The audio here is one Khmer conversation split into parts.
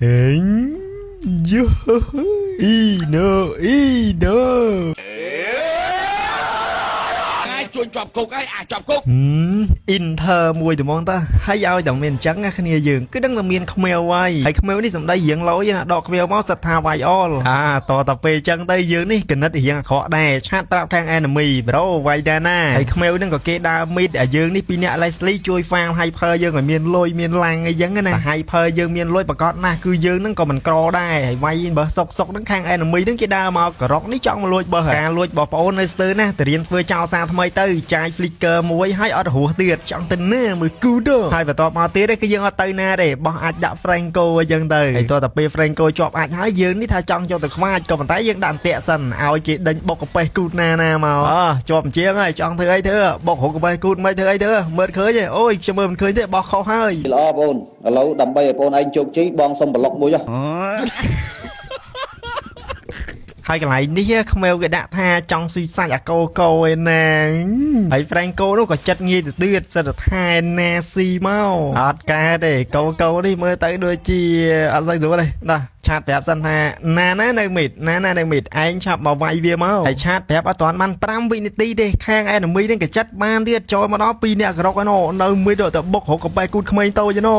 Yo, no. ជួញជាប់គុកហើយអាចជាប់គុក Inter មួយត្មងតើហើយឲ្យតែមានអញ្ចឹងគ្នាយើងគឺដឹងតែមានខ្មៅហើយខ្មៅនេះសំដីរៀងឡយណាដកខ្មៅមកសិតថាវាយអលតតែពេលអញ្ចឹងទៅយើងនេះកណិតរៀងអាក្រក់ដែរឆាតប្រាប់ខាង enemy ប្រូវាយដែរណាហើយខ្មៅហ្នឹងក៏គេដើរមីតឲ្យយើងនេះពីអ្នក Leslie ជួយ farm hyper យើងឲ្យមានលុយមានឡាំងអីចឹងណា hyper យើងមានលុយប្រកបណាស់គឺយើងហ្នឹងក៏មិនក្រដែរហើយវាយបើសុកហ្នឹងខាង enemy ហ្នឹងគេដើរមកក្រកនេះចង់មកលួចបើការលួចបងប្អូននៅស្ទើរណាទៅរៀនធ្វើចោលសារថ្មីទៅចាយ flicker មួយហើយអត់រស់ទៀតចង់ទៅណាមើលគូទៅហើយបន្ទាប់មកទៀតគឺយើងអត់ទៅណាទេបោះអាចដាក់ Franco អញ្ចឹងទៅហើយតោះតែពេល Franco ជាប់អាចហើយយើងនេះថាចង់ចូលទៅខ្វាចក៏ប៉ុន្តែយើងដាក់អន្ទាក់សិនឲ្យគេដេញបុកកាប៉េះគូតណាមកជាប់ជាងហើយចង់ធ្វើអីធ្វើបុករុកកាប៉េះគូតមិនធ្វើអីធ្វើមើលឃើញទេអូយខ្ញុំមើលមិនឃើញទេបោះខុសហើយល្អបងឥឡូវដើម្បីឲ្យបងឯងជោគជ័យបងសុំប្លុកមួយហើយកន្លែងនេះខ្មៅគេដាក់ថាចង់ស៊ីសាច់អាកោកោឯណាហើយ Franco នោះក៏ចិត្តងាយទៅទៀតសិតតែថែណាស៊ីមកអត់កើតទេកោកោនេះមើលទៅដូចជាអត់សូវស្រួលទេណាឆាតប្រាប់សិនថាណានៅមីតនៅមីតឯងឆាប់មកវាយវាមកហើយឆាតប្រាប់អត់ទាន់បាន5វិនាទីទេខាង enemy ហ្នឹងក៏ចិត្តបានទៀតចូលមកដល់2អ្នកក្រកឯណោនៅមីតទៅបុករុកកាប៉ែគូតក្មេងតូចឯណោ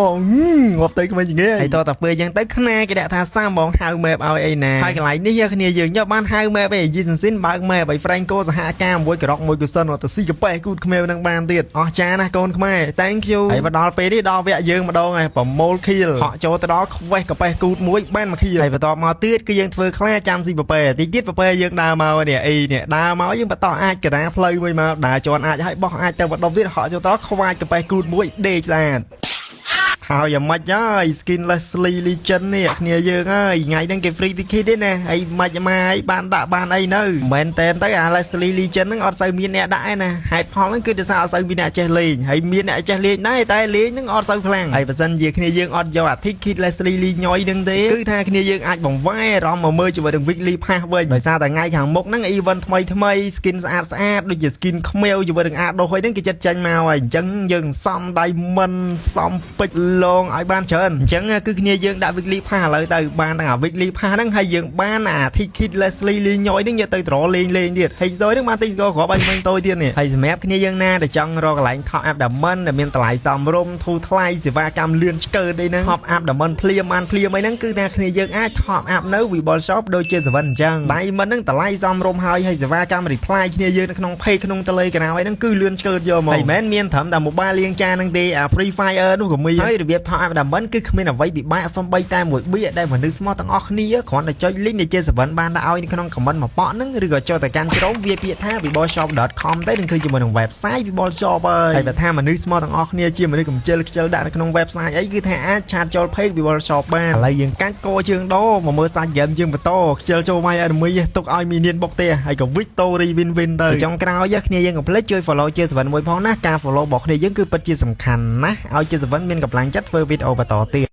ងាប់ទៅក្មេងជាងហើយតតែពេលអញ្ចឹងទៅខ្នាគេដាក់ថាសាហ្មងហៅ map ឲ្យអីណាហើយកន្លែងនេះគ្នាយើងយកបានហៅ map ឯងយីសិនសិនបើក map ឲ្យ Franco សហការមួយក្រកមួយកុសិនទៅស៊ីកាប៉ែគូតក្មេងហ្នឹងបានទៀតអស់ចាណាកូនខ្មែរ thank you ហើយមកដល់ពេលនេះដល់វគ្គយើងម្ដងហើយប្រមូល kill ហក់ចូលទៅដល់ខ្វេះកាប៉ែគូតមួយបានមក kill ហើយបន្ទាប់មកទៀតគឺយើងធ្វើខ្លាចាំស៊ីប៉ប៉ែតិចទៀតប៉ប៉ែយើងដើរមកនេះអីនេះដើរមកយើងបន្តអាចកដាផ្លូវមួយមកដើរជន់អាចឲ្យបោះអាចទៅបណ្ដុំទៀតហក់ចូលទៅខ្វាចកាប៉ែគូតមួយដេកស្អាតហើយយ៉ាងម៉េចហើយ skin Leslie Legend នេះគ្នាយើងហើយថ្ងៃហ្នឹងគេ free ticket ទេណាហើយម៉េចមកឲ្យបានដាក់បានអីនៅមែនតែនទៅអា Leslie Legend ហ្នឹងអត់សូវមានអ្នកដាក់ឯណាហេតុផលហ្នឹងគឺដោយសារអត់សូវមានអ្នកចេះលេងហើយមានអ្នកចេះលេងដែរតែលេងហ្នឹងអត់សូវខ្លាំងហើយបើសិនជាគ្នាយើងអត់យកអា ticket Leslie Lee ញយហ្នឹងទេគឺថាគ្នាយើងអាចបង្វែរអារម្មណ៍មកមើលជាមួយនឹង weekly pass វិញដោយសារតែថ្ងៃខាងមុខហ្នឹង event ថ្មី skin ស្អាតដូចជា skin ខ្មៅជាមួយនឹងអាដោះហ្នឹងគេចិត្តចាញ់មកហើយអញ្ចឹងយើងសំ diamond សំពេជ្រលងឲ្យបានច្រើនអញ្ចឹងគឺគ្នាយើងដាក់ weekly pass ឥឡូវទៅបានទាំងអា weekly pass ហ្នឹងហើយយើងបានអា ticket Leslie Lee ញយហ្នឹងយកទៅត្រលេងទៀតហើយសយហ្នឹងបានទិញស្គរគ្រាប់ឲ្យវិញតូចទៀតនេះហើយសម្រាប់គ្នាយើងណាដែលចង់រកកន្លែង top up diamond ដែលមានតម្លៃសមរម្យធូរថ្លៃសេវាកម្មលឿនឆ្កើតអីហ្នឹង top up diamond ភ្លាមបានភ្លាមអីហ្នឹងគឺថាគ្នាយើងអាច top up នៅ Viball Shop ដូចជា Seven អញ្ចឹង diamond ហ្នឹងតម្លៃសមរម្យហើយសេវាកម្ម reply គ្នាយើងនៅក្នុង page ក្នុង Telegram ហ្នឹងគឺលឿនឆ្កើតយកមកហើយមិនមានត្រឹមតែ mobile លាងចានហ្នឹងទេអា Free Fire នោះក៏មានហើយរបៀប top up diamond គឺគ្មានអ្វីពិបាកសំបីតែមួយបៀដែលមនុស្សស្មោះទាំងអស់គ្នាគ្រាន់តែចុច link នៃជា Seven បានដាក់ឲ្យនៅក្នុង comment មកប៉ក់ហ្នឹងឬក៏ចូលទៅកាន់ក្រុមវាពាក្យថា viballshop.com ទៅនឹងគឺជាមួយនឹង website Viball Shop ហើយបើថាមនុស្សស្មោះទាំងអស់គ្នាជាមនុស្សកម្ជិលខ្ជិលដាក់នៅក្នុង website អីគឺថាអាចឆាតចូល page Viball Shop បានឥឡូវយើងកាច់កោជើងដោមកមើលសាច់ game យើងបន្តខ្ជិលចូលវាយ enemy ទុកឲ្យមីនានបុកទេហើយក៏ victory win ទៅចុងក្រោយគ្នាយើងកុំភ្លេចជួយ follow ជា Seven មួយផងណាការ follow របស់គ្នាយើងគឺពិតជាសំខាន់ណាស់ឲ្យជា Seven មានកម្លាំងចិត្តធ្វើវីដេអូបន្តទៀត